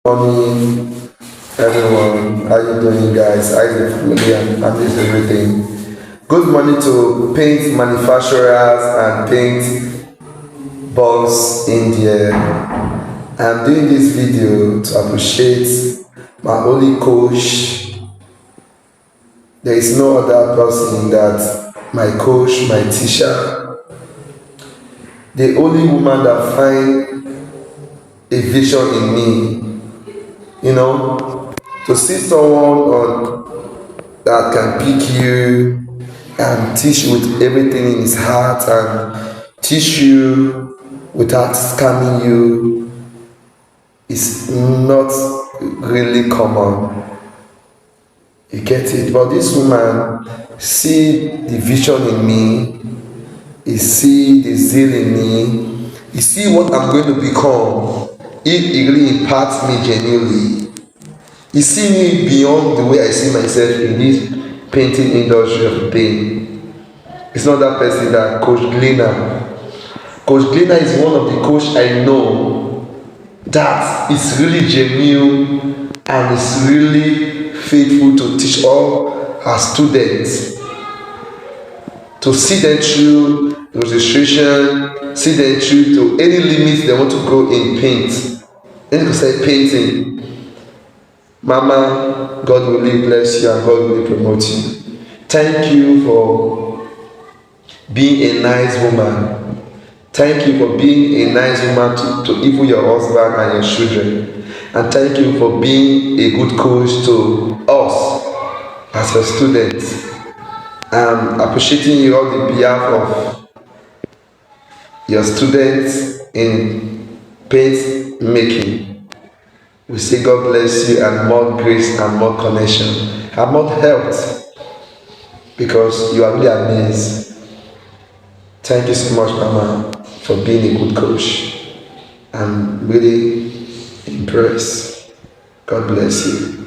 Morning, everyone. How you doing, guys? How is the family and how is everything? Good morning to paint manufacturers and paint balls in there. I'm doing this video to appreciate my only coach. There is no other person that my coach, my teacher, the only woman that find a vision in me. To see someone that can pick you and teach you with everything in his heart and teach you without scamming you is not really common. You get it? But this woman see the vision in me, he see the zeal in me, he see what I'm going to become if he really imparts me genuinely. He see me beyond the way I see myself in this painting industry of paint. It's not that person that Coach Glina. Coach Glina is one of the coach I know that is really genuine and is really faithful to teach all her students, to see them through registration, see them through to any limits they want to go in paint. Then you say painting. Mama, God will really bless you and God will really promote you. Thank you for being a nice woman. Thank you for being a nice woman to even your husband and your children. And thank you for being a good coach to us as your students. I'm appreciating you on the behalf of your students in paint making. We say God bless you and more grace and more connection and more health because you are really amazed. Thank you so much, Mama, for being a good coach. I'm really impressed. God bless you.